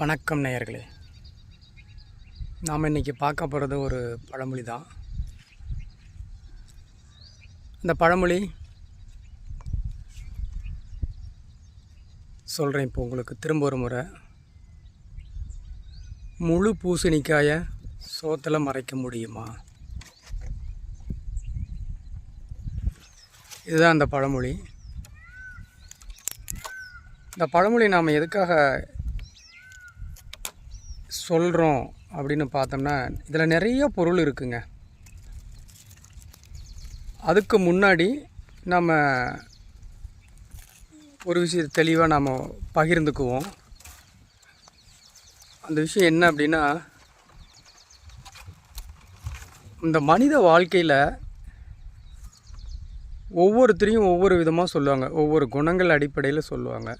வணக்கம் நேயர்களே. நாம் இன்றைக்கி பார்க்க போகிறது ஒரு பழமொழி தான். இந்த பழமொழி சொல்கிறேன் இப்போ உங்களுக்கு திரும்ப ஒரு முறை. முழு பூசணிக்காயை சோத்தில் மறைக்க முடியுமா? இதுதான் அந்த பழமொழி. இந்த பழமொழி நாம் எதுக்காக சொல்கிறோம் அப்படின்னு பார்த்தோம்னா, இதில் நிறைய பொருள் இருக்குங்க. அதுக்கு முன்னாடி நம்ம ஒரு விஷயம் தெளிவாக நாம் பகிர்ந்துக்குவோம். அந்த விஷயம் என்ன அப்படின்னா, இந்த மனித வாழ்க்கையில் ஒவ்வொருத்தரையும் ஒவ்வொரு விதமாக சொல்லுவாங்க, ஒவ்வொரு குணங்கள் அடிப்படையில் சொல்லுவாங்க.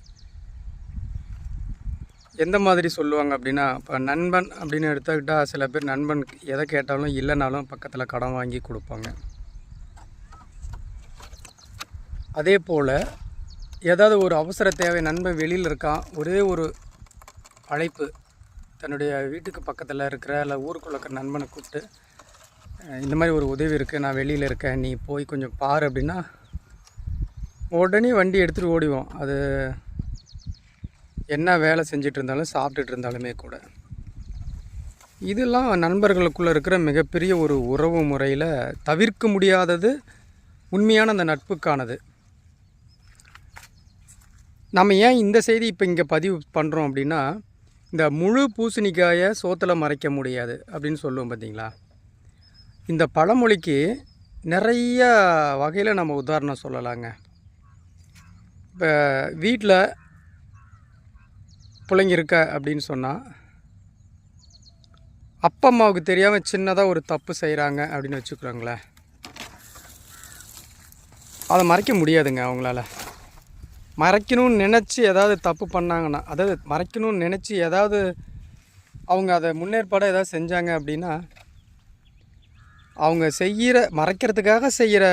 எந்த மாதிரி சொல்லுவாங்க அப்படின்னா, இப்போ நண்பன் அப்படின்னு எடுத்துக்கிட்டால் சில பேர் நண்பன் எதை கேட்டாலும் இல்லைனாலும் பக்கத்தில் கடன் வாங்கி கொடுப்பாங்க. அதே போல் ஏதாவது ஒரு அவசர தேவை, நண்பன் வெளியில் இருக்கான், ஒரே ஒரு அழைப்பு, தன்னுடைய வீட்டுக்கு பக்கத்தில் இருக்கிற இல்லை ஊருக்குள்ள இருக்கிற நண்பனை கூப்பிட்டு, இந்த மாதிரி ஒரு உதவி இருக்குது, நான் வெளியில் இருக்கேன், நீ போய் கொஞ்சம் பாரு அப்படின்னா உடனே வண்டி எடுத்துகிட்டு ஓடிவோம். அது என்ன வேலை செஞ்சிட்டு இருந்தாலும் சாப்பிட்டுட்டு இருந்தாலுமே கூட. இதெல்லாம் நண்பர்களுக்குள்ளே இருக்கிற மிகப்பெரிய ஒரு உறவு முறையில் தவிர்க்க முடியாதது, உண்மையான அந்த நட்புக்கானது. நம்ம ஏன் இந்த செய்தி இப்போ இங்கே பதிவு பண்ணுறோம் அப்படின்னா, இந்த முழு பூசணிக்காயை சோத்தில் மறைக்க முடியாது அப்படின்னு சொல்லுவோம் பார்த்தீங்களா. இந்த பழமொழிக்கு நிறைய வகையில் நம்ம உதாரணம் சொல்லலாங்க. இப்போ வீட்டில் பிள்ளைங்க இருக்க அப்படின்னு சொன்னால், அப்பா அம்மாவுக்கு தெரியாமல் சின்னதாக ஒரு தப்பு செய்கிறாங்க அப்படின்னு வச்சுக்கிறாங்களேன், அதை மறைக்க முடியாதுங்க அவங்களால. மறைக்கணும்னு நினச்சி ஏதாவது தப்பு பண்ணாங்கன்னா, அதாவது மறைக்கணும்னு நினச்சி ஏதாவது அவங்க அதை முன்னேற்பாடாக ஏதாவது செஞ்சாங்க அப்படின்னா, அவங்க மறைக்கிறதுக்காக செய்கிற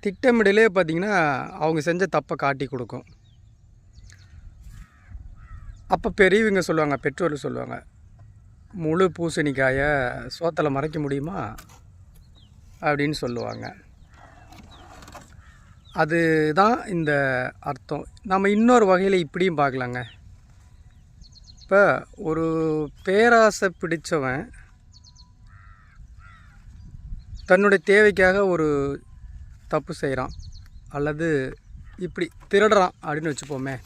திட்டமிடலே பார்த்திங்கன்னா அவங்க செஞ்ச தப்பை காட்டி கொடுக்கும். அப்போ பெரியவங்க சொல்லுவாங்க, பெற்றோர்கள் சொல்லுவாங்க, முழு பூசணிக்காயை சோத்தில் மறைக்க முடியுமா அப்படின்னு சொல்லுவாங்க. அதுதான் இந்த அர்த்தம். நம்ம இன்னொரு வகையில் இப்படியும் பார்க்கலாங்க. இப்போ ஒரு பேராசை பிடித்தவன் தன்னுடைய தேவைக்காக ஒரு தப்பு செய்கிறான், அல்லது இப்படி திருடுறான் அப்படின்னு வச்சுப்போமே.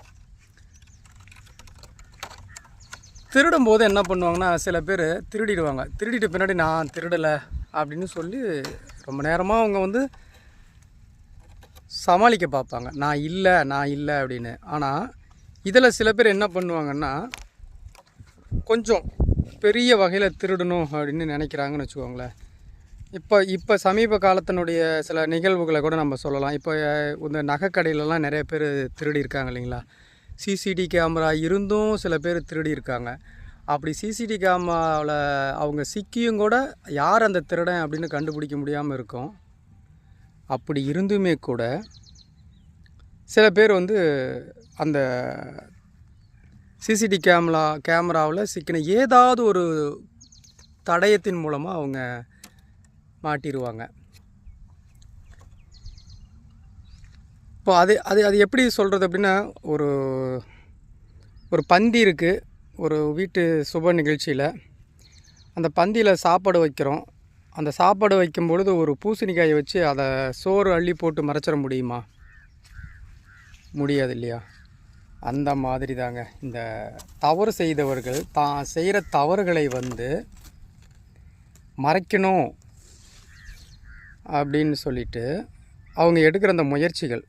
திருடும் போது என்ன பண்ணுவாங்கன்னா, சில பேர் திருடிடுவாங்க. திருடிட்டு பின்னாடி நான் திருடலை அப்படின்னு சொல்லி ரொம்ப நேரமாக அவங்க சமாளிக்க பார்ப்பாங்க, நான் இல்லை அப்படின்னு. ஆனால் இதில் சில பேர் என்ன பண்ணுவாங்கன்னா, கொஞ்சம் பெரிய வகையில் திருடணும் அப்படின்னு நினைக்கிறாங்கன்னு வச்சுக்கோங்களேன். இப்போ சமீப காலத்தினுடைய சில நிகழ்வுகளை கூட நம்ம சொல்லலாம். இப்போ இந்த நகைக்கடையிலலாம் நிறைய பேர் திருடி இருக்காங்க இல்லைங்களா. சிசிடி கேமரா இருந்தும் சில பேர் திருடி இருக்காங்க. அப்படி சிசிடி கேமராவில் அவங்க சிக்கியும் கூட யார் அந்த திருடன் அப்படின்னு கண்டுபிடிக்க முடியாமல் இருக்கும். அப்படி இருந்துமே கூட சில பேர் அந்த சிசிடி கேமராவில் சிக்கின ஏதாவது ஒரு தடயத்தின் மூலமாக அவங்க மாட்டிடுவாங்க. இப்போ அது எப்படி சொல்கிறது அப்படின்னா, ஒரு பந்தி இருக்குது, ஒரு வீட்டு சுப நிகழ்ச்சியில். அந்த பந்தியில் சாப்பாடு வைக்கிறோம். அந்த சாப்பாடு வைக்கும் பொழுது ஒரு பூசணிக்காயை வச்சு அதை சோறு அள்ளி போட்டு மறைச்சிட முடியுமா? முடியாது இல்லையா. அந்த மாதிரி தாங்க இந்த தவறு செய்தவர்கள் தான் செய்கிற தவறுகளை மறைக்கணும் அப்படின்னு சொல்லிட்டு அவங்க எடுக்கிற அந்த முயற்சிகள்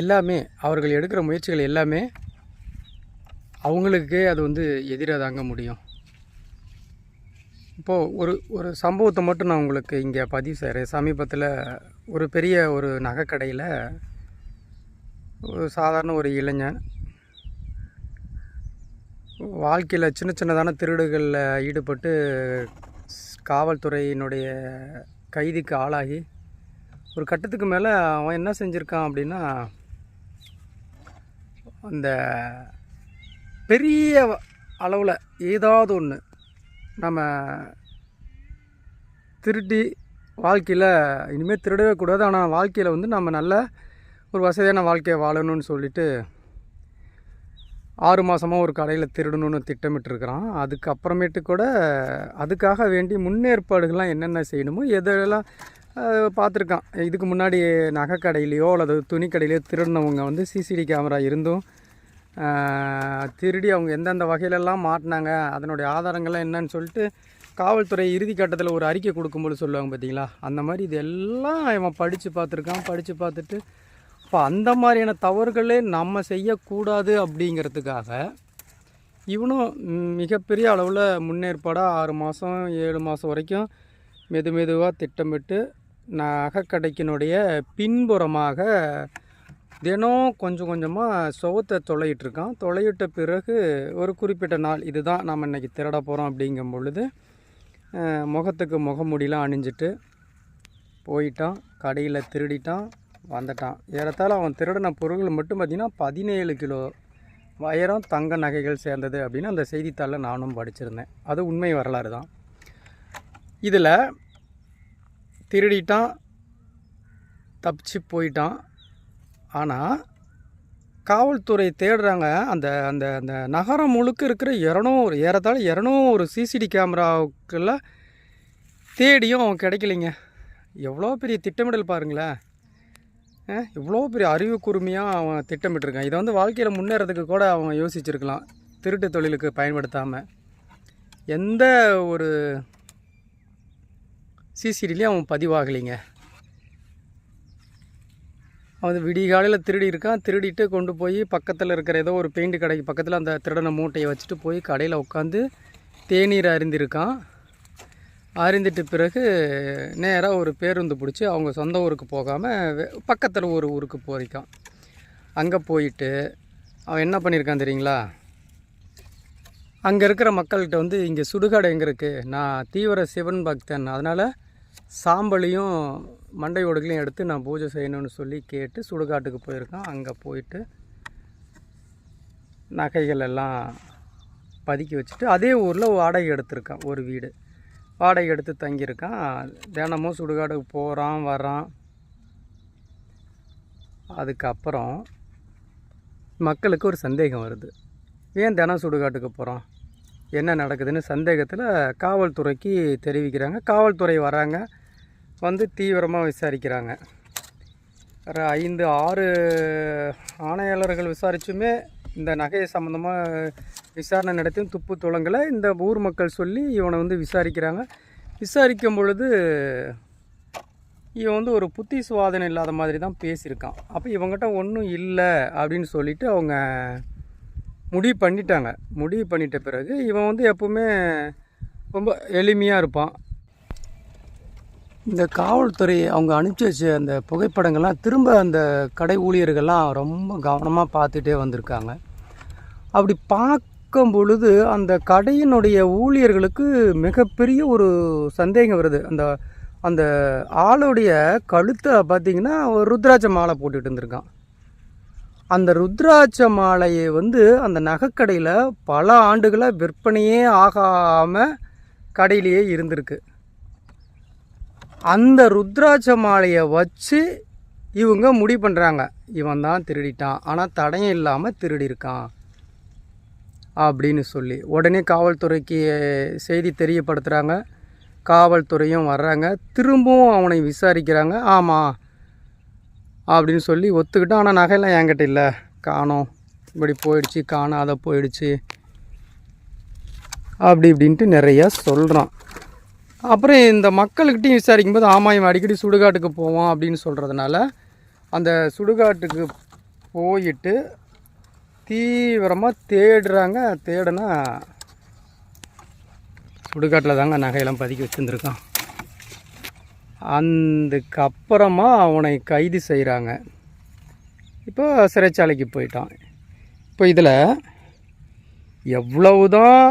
எல்லாமே, அவர்கள் எடுக்கிற முயற்சிகள் எல்லாமே அவங்களுக்கே அது எதிராக தாங்க முடியும். இப்போது ஒரு சம்பவத்தை மட்டும் நான் உங்களுக்கு இங்கே பதிவு செய்கிறேன். சமீபத்தில் ஒரு பெரிய ஒரு நகைக்கடையில் ஒரு சாதாரண ஒரு இளைஞன் வாழ்க்கையில் சின்ன சின்னதான திருடுகளில் ஈடுபட்டு காவல்துறையினுடைய கைதிக்கு ஆளாகி ஒரு கட்டத்துக்கு மேலே அவன் என்ன செஞ்சுருக்கான் அப்படின்னா, அந்த பெரிய அளவில் ஏதாவது ஒன்று நம்ம திருடி வாழ்க்கையில் இனிமேல் திருடவே கூடாது, ஆனால் வாழ்க்கையில் வந்து நம்ம நல்ல ஒரு வசதியான வாழ்க்கையை வாழணும்னு சொல்லிட்டு 6 மாதமாக ஒரு கடையில் திருடணும்னு திட்டமிட்டுருக்கிறான். அதுக்கப்புறமேட்டு கூட அதுக்காக வேண்டி முன்னேற்பாடுகள்லாம் என்னென்ன செய்யணுமோ எதெல்லாம் பார்த்துருக்கான். இதுக்கு முன்னாடி நகை கடையிலையோ அல்லது துணி கடையிலையோ திருடினவங்க வந்து சிசிடி கேமரா இருந்தும் திருடி அவங்க எந்தெந்த வகையிலெல்லாம் மாட்டினாங்க, அதனுடைய ஆதாரங்கள்லாம் என்னன்னு சொல்லிட்டு காவல்துறை இறுதி கட்டத்தில் ஒரு அறிக்கை கொடுக்கும்போது சொல்லுவாங்க பார்த்தீங்களா, அந்த மாதிரி இது எல்லாம் இவன் படித்து பார்த்துருக்கான். படித்து பார்த்துட்டு இப்போ அந்த மாதிரியான தவறுகளே நம்ம செய்யக்கூடாது அப்படிங்கிறதுக்காக இவனும் மிகப்பெரிய அளவில் முன்னேற்பாடாக 6 மாதம் 7 மாதம் வரைக்கும் மெதுவாக திட்டமிட்டு நகைக்கடைக்கினுடைய பின்புறமாக தினம் கொஞ்சம் கொஞ்சமாக சுவத்தை தொலையிட்ருக்கான். தொலையிட்ட பிறகு ஒரு குறிப்பிட்ட நாள் இதுதான் நம்ம இன்றைக்கி திருட போகிறோம் அப்படிங்கும் பொழுது முகத்துக்கு முகமூடிலாம் அணிஞ்சிட்டு போயிட்டான். கடையில் திருடிட்டான், வந்துட்டான். ஏறத்தாழ அவன் திருடின பொருட்கள் மட்டும் பார்த்திங்கன்னா 17 கிலோ வைரம் தங்க நகைகள் சேர்ந்தது அப்படின்னு அந்த செய்தித்தாளில் நானும் படிச்சிருந்தேன். அது உண்மை வரலாறு தான். இதில் திருடிட்டான், தப்பிச்சு போயிட்டான். ஆனால் காவல்துறை தேடுறாங்க. அந்த அந்த அந்த நகரம் முழுக்க இருக்கிற ஏறத்தாழ 200 சிசிடி கேமராவுக்கெல்லாம் தேடியும் அவன் கிடைக்கலைங்க. எவ்வளோ பெரிய திட்டமிடல் பாருங்களேன், இவ்வளோ பெரிய அறிவு கூர்மையாக அவன் திட்டமிட்டிருக்கான். இதை வந்து வாழ்க்கையில் முன்னேறதுக்கு கூட அவன் யோசிச்சுருக்கலாம், திருட்டு தொழிலுக்கு பயன்படுத்தாமல். எந்த ஒரு சிசிடிலையும் அவன் பதிவாகலைங்க. அவன் விடிகாலையில் திருடி இருக்கான். திருடிட்டு கொண்டு போய் பக்கத்தில் இருக்கிற ஏதோ ஒரு பெயிண்ட் கடைக்கு பக்கத்தில் அந்த திருடனை மூட்டையை வச்சுட்டு போய் கடையில் உட்காந்து தேநீர் அருந்திருக்கான். அருந்திட்டு பிறகு நேராக ஒரு பேருந்து பிடிச்சி அவங்க சொந்த ஊருக்கு போகாமல் பக்கத்தில் ஒரு ஊருக்கு போயிருக்கான். அங்கே போயிட்டு அவன் என்ன பண்ணியிருக்கான் தெரியுங்களா, அங்கே இருக்கிற மக்கள்கிட்ட வந்து இங்கே சுடுகாடு எங்கே இருக்குது, நான் தீவிர சிவன் பக்தன், அதனால் சாம்பலையும் மண்டை ஒடுக்கலையும் எடுத்து நான் பூஜை செய்யணும்னு சொல்லி கேட்டு சுடுகாட்டுக்கு போயிருக்கான். அங்கே போயிட்டு நகைகள் எல்லாம் பதுக்கி வச்சுட்டு அதே ஊரில் வாடகை எடுத்திருக்கான். ஒரு வீடு வாடகை எடுத்து தங்கியிருக்கான். தினமும் சுடுகாடுக்கு போகிறான் வரான். அதுக்கப்புறம் மக்களுக்கு ஒரு சந்தேகம் வருது, ஏன் தினம் சுடுகாட்டுக்கு போகிறான், என்ன நடக்குதுன்னு சந்தேகத்தில் காவல்துறைக்கு தெரிவிக்கிறாங்க. காவல்துறை வராங்க, வந்து தீவிரமாக விசாரிக்கிறாங்க. 5-6 ஆணையாளர்கள் விசாரிச்சுமே இந்த நகை சம்மந்தமாக விசாரணை நடத்தியும் துப்பு துளங்கலை. இந்த ஊர் மக்கள் சொல்லி இவனை வந்து விசாரிக்கிறாங்க. விசாரிக்கும் பொழுது இவன் வந்து ஒரு புத்தி சுவாதனை இல்லாத மாதிரி தான் பேசியிருக்கான். அப்போ இவங்ககிட்ட ஒன்றும் இல்லை அப்படின்னு சொல்லிட்டு அவங்க முடிவு பண்ணிட்டாங்க. முடிவு பண்ணிட்ட பிறகு இவன் வந்து எப்போவுமே ரொம்ப எளிமையாக இருப்பான். இந்த காவல்துறை அவங்க அனுப்பிச்சி வச்ச அந்த புகைப்படங்கள்லாம் திரும்ப அந்த கடை ஊழியர்கள்லாம் ரொம்ப கவனமாக பார்த்துட்டே வந்திருக்காங்க. அப்படி பார்க்கும் பொழுது அந்த கடையினுடைய ஊழியர்களுக்கு மிகப்பெரிய ஒரு சந்தேகம் வருது. அந்த அந்த ஆளுடைய கழுத்தை பார்த்திங்கன்னா ஒரு ருத்ராட்ச மாலை போட்டுகிட்டு இருந்திருக்கான். அந்த ருத்ராட்ச மாலையை வந்து அந்த நகைக்கடையில் பல ஆண்டுகளாக விற்பனையே ஆகாமல் கடையிலேயே இருந்திருக்கு. அந்த ருத்ராட்ச மாலையை வச்சு இவங்க முடிவு பண்ணுறாங்க, இவன் தான் திருடிட்டான், ஆனால் தடயம் இல்லாமல் திருடியிருக்கான் அப்படின்னு சொல்லி உடனே காவல்துறைக்கு செய்தி தெரியப்படுத்துகிறாங்க. காவல்துறையும் வர்றாங்க, திரும்பவும் அவனை விசாரிக்கிறாங்க. ஆமாம் அப்படின்னு சொல்லி ஒத்துக்கிட்டான். ஆனால் நகையெல்லாம் என்கிட்ட இல்லை, காணோம், இப்படி போயிடுச்சு, காணாத போயிடுச்சு அப்படி இப்படின்ட்டு நிறையா சொல்கிறான். அப்புறம் இந்த மக்கள்கிட்டையும் விசாரிக்கும்போது ஆமாம் இவன் அடிக்கடி சுடுகாட்டுக்கு போவான் அப்படின்னு சொல்கிறதுனால அந்த சுடுகாட்டுக்கு போயிட்டு தீவிரமாக தேடுறாங்க. தேடுனா சுடுகாட்டில் தாங்க நகையெல்லாம் பதுக்கி வச்சுருந்துருக்கான். அதுக்கப்புறமா அவனை கைது செய்கிறாங்க. இப்போ சிறைச்சாலைக்கு போயிட்டான். இப்போ இதில் எவ்வளவுதான்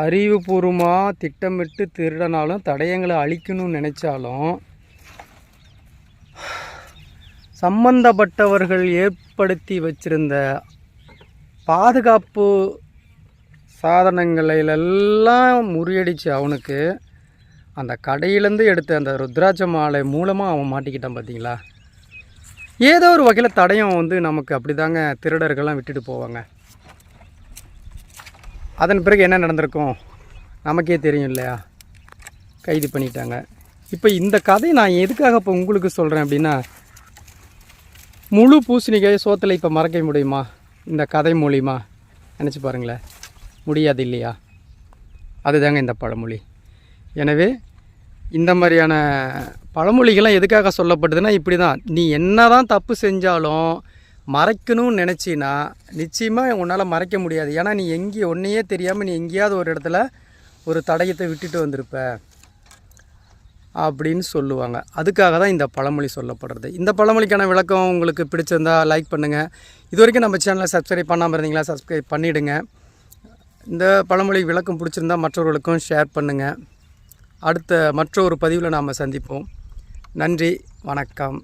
அறிவுபூர்வமாக திட்டமிட்டு திருடனாலும் தடயங்களை அழிக்கணும்னு நினச்சாலும் சம்பந்தப்பட்டவர்கள் ஏற்படுத்தி வச்சிருந்த பாதுகாப்பு சாதனங்களிலெல்லாம் முறியடித்து அவனுக்கு அந்த கடையிலேருந்து எடுத்த அந்த ருத்ராட்ச மாலை மூலமாக அவன் மாட்டிக்கிட்டான் பார்த்தீங்களா. ஏதோ ஒரு வகையில் தடயம் வந்து நமக்கு அப்படி தாங்க திருடர்கள்லாம் விட்டுட்டு போவாங்க. அதன் பிறகு என்ன நடந்திருக்கும் நமக்கே தெரியும் இல்லையா, கைது பண்ணிட்டாங்க. இப்போ இந்த கதையை நான் எதுக்காக இப்போ உங்களுக்கு சொல்கிறேன் அப்படின்னா, முழு பூசணிக்காய் சோத்தில் இப்போ மறக்க முடியுமா இந்த கதை மூலிமா? நினச்சி பாருங்களேன், முடியாது இல்லையா? அதுதாங்க இந்த பழமொழி. எனவே இந்த மாதிரியான பழமொழிகள்லாம் எதுக்காக சொல்லப்படுதுன்னா இப்படி தான். நீ என்ன தான் தப்பு செஞ்சாலும் மறைக்கணும்னு நினச்சின்னா நிச்சயமாக உன்னால் மறைக்க முடியாது. ஏன்னா நீ எங்கேயும் ஒன்றையே தெரியாமல் நீ எங்கேயாவது ஒரு இடத்துல ஒரு தடயத்தை விட்டுட்டு வந்திருப்ப அப்படின்னு சொல்லுவாங்க. அதுக்காக தான் இந்த பழமொழி சொல்லப்படுறது. இந்த பழமொழிக்கான விளக்கம் உங்களுக்கு பிடிச்சிருந்தா லைக் பண்ணுங்கள். இது வரைக்கும் நம்ம சேனலை சப்ஸ்கிரைப் பண்ணாமல் இருந்தீங்களா, சப்ஸ்கிரைப் பண்ணிவிடுங்க. இந்த பழமொழி விளக்கம் பிடிச்சிருந்தால் மற்றவர்களுக்கும் ஷேர் பண்ணுங்கள். அடுத்த மற்றொரு பதிவில் நாம் சந்திப்போம். நன்றி, வணக்கம்.